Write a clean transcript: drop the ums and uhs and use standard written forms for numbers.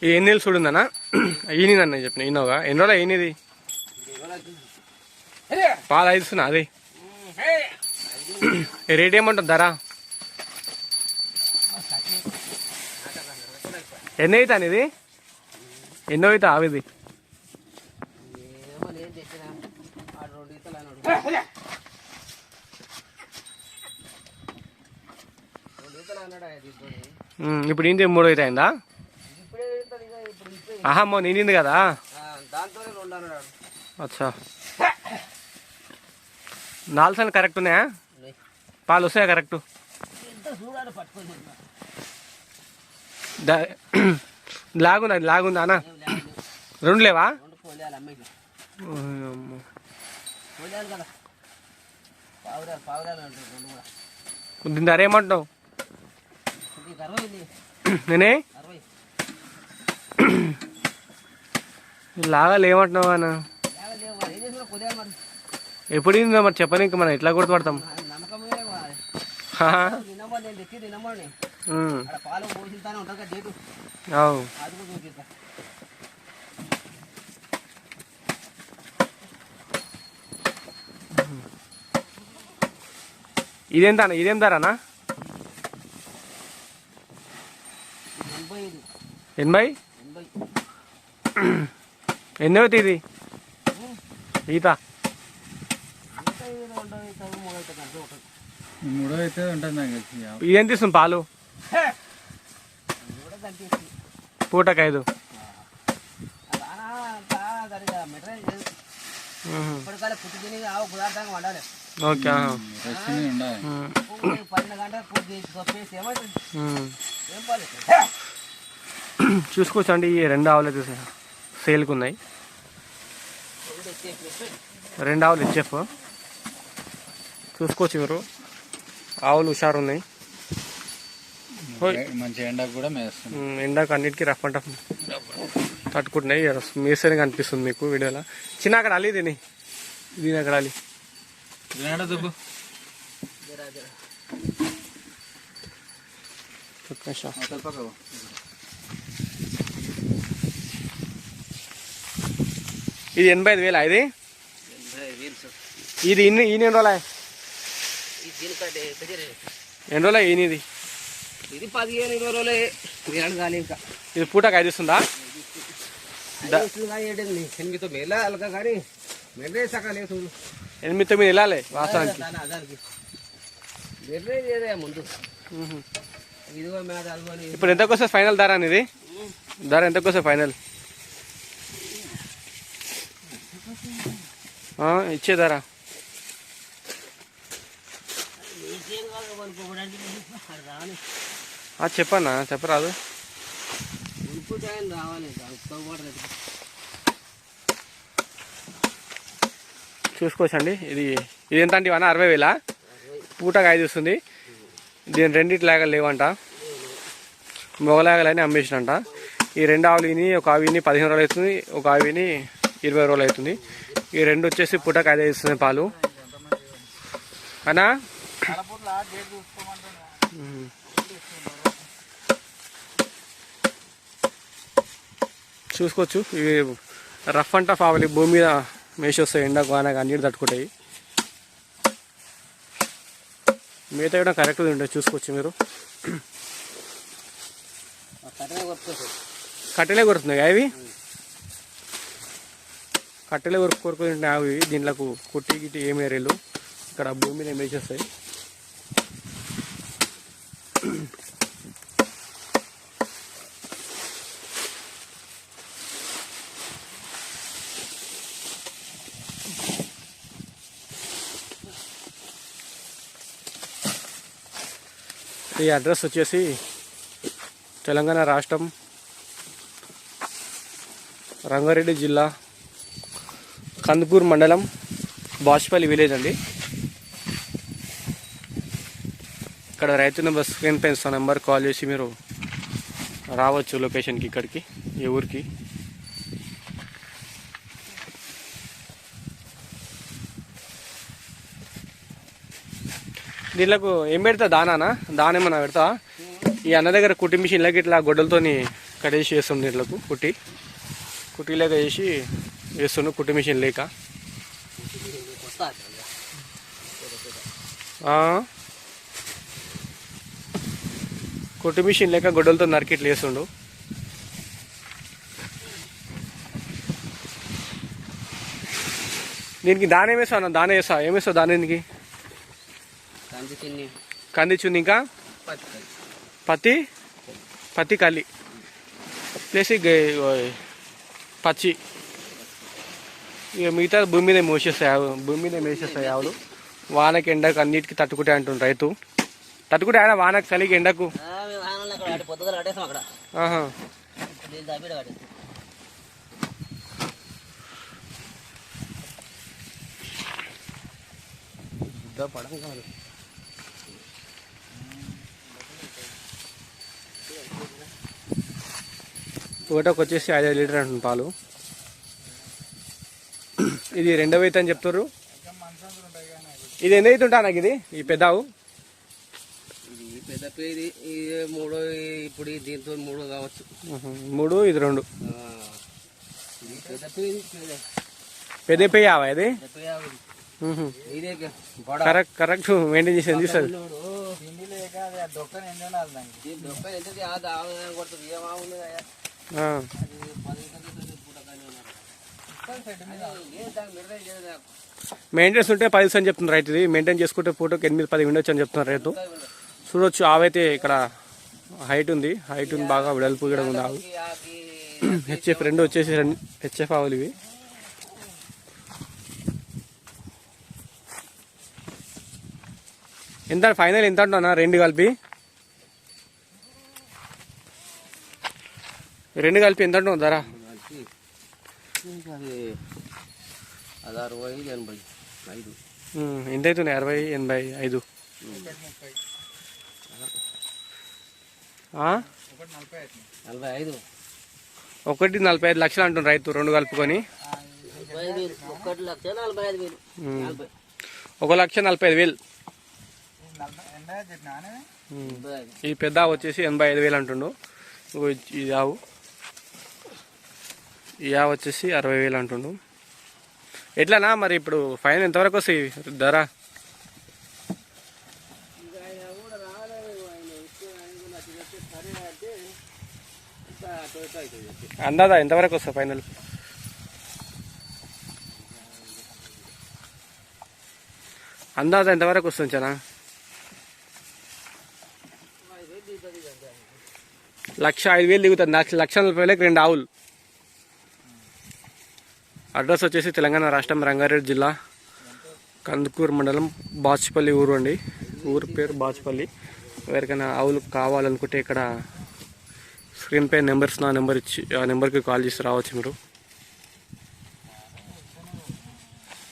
ఇది ఎన్ని నెలలు చూడుందనా ఈనిదన్న చెప్పిన ఈనోగా ఎన్ని రోజులు ఈనిది పాలు అయిస్తున్నా అది రేట్ ఏమంటుంది ధర ఎన్ని అవుతాను ఇది ఎన్నో అవుతా ఆవిది ఇప్పుడు ఇంటి 3 అవుతాయిందా ఆహా మొన్న నిండింది కదా అచ్చా 4 సార్లు కరెక్ట్ ఉన్నాయా పాలు వస్తాయా కరెక్ట్ లాగుందా అన్న 2 లేవా దీని ధర ఏమంటున్నావు నేనే లాగాలి ఏమంటున్నావు అన్న ఎప్పుడు మరి చెప్పని ఇంకా మనం ఎట్లా గుర్తుపడతాం ఇదేంత అన్న ఇదేం ధర అన్న 80 ఎన్ని అవుతాయి ఇది ఈత 3 అయితే ఉంటుంది నాకు ఇదేం తీస్తుంది పాలు పూటకు 5 ఓకే చూసుకోవచ్చు అండి ఈ 2 ఆవులు అయితే సేల్కి ఉన్నాయి 2 ఆవులు హెచ్ఎఫ్ చూసుకోవచ్చు మీరు ఆవులు హుషారు ఉన్నాయి మంచి ఎండకు కూడా మేస్తుంది ఎండకు అన్నిటికీ రఫ్ అండ్ టఫ్ తట్టుకుంటున్నాయి మేసని కనిపిస్తుంది మీకు వీడియోలో చిన్న అక్కడ అలి దీని అక్కడ అలి ఇది 85,000 ఇది ఇది ఈయన ఎన్ని రోజులు ఎన్ని రోజులు ఈయనది ఇది 15-20 రోజులే కాలే ఇంకా ఇది పూటకు 5 ఇస్తుందా 8-9 వెళ్ళాలి కానీ మెర్రే సకాలేదు 8-9 వెళ్ళాలి వాస్తవానికి ముందు ఇదిగో ఇప్పుడు ఎంతకు వస్తుంది ఫైనల్ ధర అనేది ధర ఎంతకు వస్తుంది ఫైనల్ ఇచ్చే ధర చెప్పన్నా చెప్పరాదు చూసుకోవచ్చండి ఇది ఎంత అంటే 60,000 పూటకు 5 వస్తుంది దీని రెండిట్లాగా లేవంట మొగలాగలని అమ్మేసినంట ఈ 2 ఆవులు ఇని ఒక ఆవిని 15 రోజులు అవుతుంది ఒక ఆవిని 20 రోజులు అవుతుంది ఈ 2 వచ్చేసి పూటకు 5 ఇస్తుంది పాలు అనా చూసుకోవచ్చు ఇవి రఫ్ అండ్ టఫ్ ఆవులు భూమి మీద మేసి వస్తాయి ఎండకు వానకు అన్నిటి తట్టుకుంటాయి మిగతా కూడా కరెక్ట్గా ఉంటాయి చూసుకోవచ్చు మీరు కట్టెలే కొరుతున్నాయి అవి కట్టెలే కొరుకుంటున్నాయి అవి దీంట్లోకి కుట్టి గిట్టి ఏమి ఏరేలు ఇక్కడ భూమి మీద మేసేస్తాయి ఈ అడ్రస్ వచ్చేసి తెలంగాణ రాష్ట్రం రంగారెడ్డి జిల్లా కందుకూరు మండలం బాష్పల్లి విలేజ్ అండి. ఇక్కడ రైతు నెంబర్ స్క్రీన్ పైన నెంబర్ కాల్ చేసి మీరు రావచ్చు లొకేషన్కి, ఇక్కడికి ఏ ఊరికి. దీనికి ఏం పెడతా? దానా ఏమన్నా పెడతా? ఈ అన్న దగ్గర కుట్టి మిషన్లకి ఇట్లా గొడ్డలతోని కడేసి వేస్తుండే ఇళ్ళకు కుట్టిలాగా వేసి వేస్తుండు, కుట్టి మిషన్ లేక. కుట్టి మిషన్ లేక గొడ్డలతో నరికి ఇట్లా వేస్తుండు. దీనికి దాని ఏమేస్తావు? దాని వేస్తా ఏమేస్తావు? దాని దీనికి కంది చున్ని, ఇంకా పత్తి కల్లి ప్లస్ పచ్చి. ఇక మిగతా భూమి మీద మోసేస్తాయి ఆవులు. వానకి ఎండకు అన్నిటికీ తట్టుకుంటే అంటుండ్రు రైతు. తట్టుకుంటే ఆయన వానకు చలికి ఎండకు. ఒకటోకి వచ్చేసి 5 లీటర్ అంటుంది పాలు. ఇది 2వ ఈత అని చెప్తారు. ఇది ఎన్ని అయితే ఉంటా నాకు ఇది ఈ పెద్దావు? పెద్ద పేరు మూడో, ఇప్పుడు దీంతో 3 కావచ్చు. 3, ఇది 2. పెద్ద పెద్ద పెయ్యావా ఇది? కరెక్ట్ మెయింటైన్ చేసి ఎందుకు సార్? మెయింటెనెన్స్ ఉంటే 10 అని చెప్తున్నారు రైతు. ఇది మెయింటైన్ చేసుకుంటే పూటకు 8-10 ఉండొచ్చు అని చెప్తున్నారు రైతు. చూడొచ్చు ఆవైతే ఇక్కడ హైట్ ఉంది బాగా వెడల్పు కూడా ఉంది ఆవు. హెచ్ఎఫ్ 2 వచ్చేసి హెచ్ఎఫ్ ఆవులు ఇవి. ఎంత ఫైనల్ ఎంత అంటున్నా? 2 కలిపి ఎంత అంటున్నావు ధర? ఎంత అవుతున్నాయి? 60-85. 1,45 లక్షలు అంటున్నారు రైతు 2 కలుపుకొని. 1,45,000. ఈ పెద్ద వచ్చేసి 85,000 అంటుండు. ఈ ఆవు వచ్చేసి 60,000 అంటుండు. ఎట్లానా మరి ఇప్పుడు ఫైనల్ ఎంతవరకు వస్తాయి ధర? అందాదా ఎంతవరకు వస్తా ఫైనల్? అందాజా ఎంతవరకు వస్తుంది చనా? 1,05,000 దిగుతుంది. 1,40,000కి 2 ఆవులు. అడ్రస్ వచ్చేసి తెలంగాణ రాష్ట్రం రంగారెడ్డి జిల్లా కందుకూరు మండలం బాచుపల్లి ఊరు అండి. ఊరు పేరు బాచుపల్లి. ఎవరికైనా ఆవులు కావాలనుకుంటే ఇక్కడ స్క్రీన్ పై నెంబర్స్, నా నెంబర్ ఇచ్చి ఆ నెంబర్కి కాల్ చేసి రావచ్చు మీరు.